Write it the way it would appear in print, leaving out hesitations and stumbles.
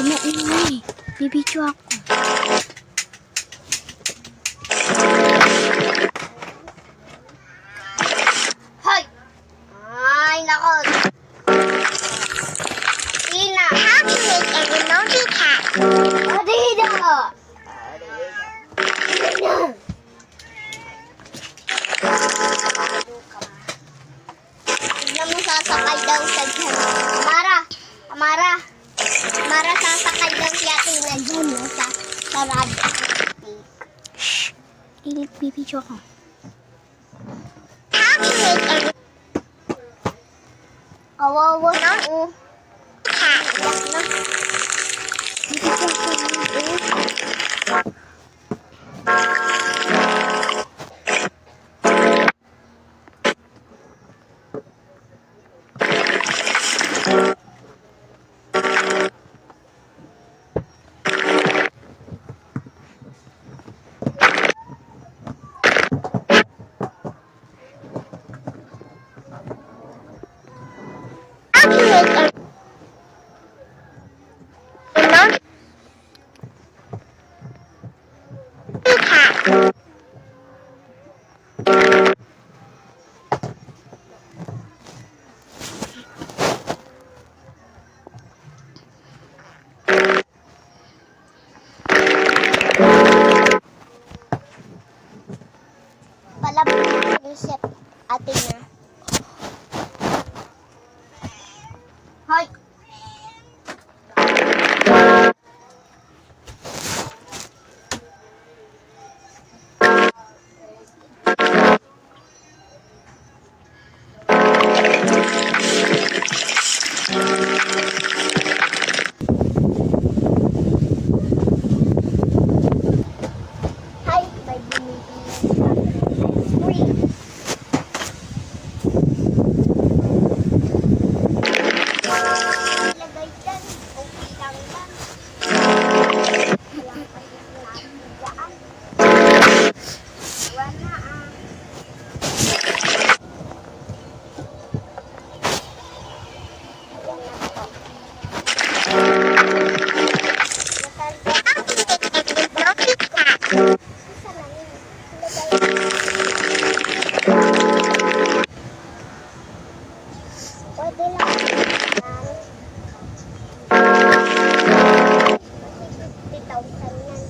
maingay. Bibidyo ako. Hoy! Ay, nako. Tina. How to make an emoji cat? Adida! Tignan mo sasakay daw sa dyan. Amara, sasakay daw si Ate na dyan, no? Sa sarado. Shh! Init, bibidyo ako. How to make an kawawa na, oh. Cat. Na. Bibidyo ako. How to make an emoji cat. Palabas yung set Ate na. Hoy! Hi, may bumibili. Ilagay dyan. Okay lang yan. Walang kailangan dyan. Wala ah. Ayan na to. Isa lang yun. Pwede lang yan. Kasi 50,000 yan.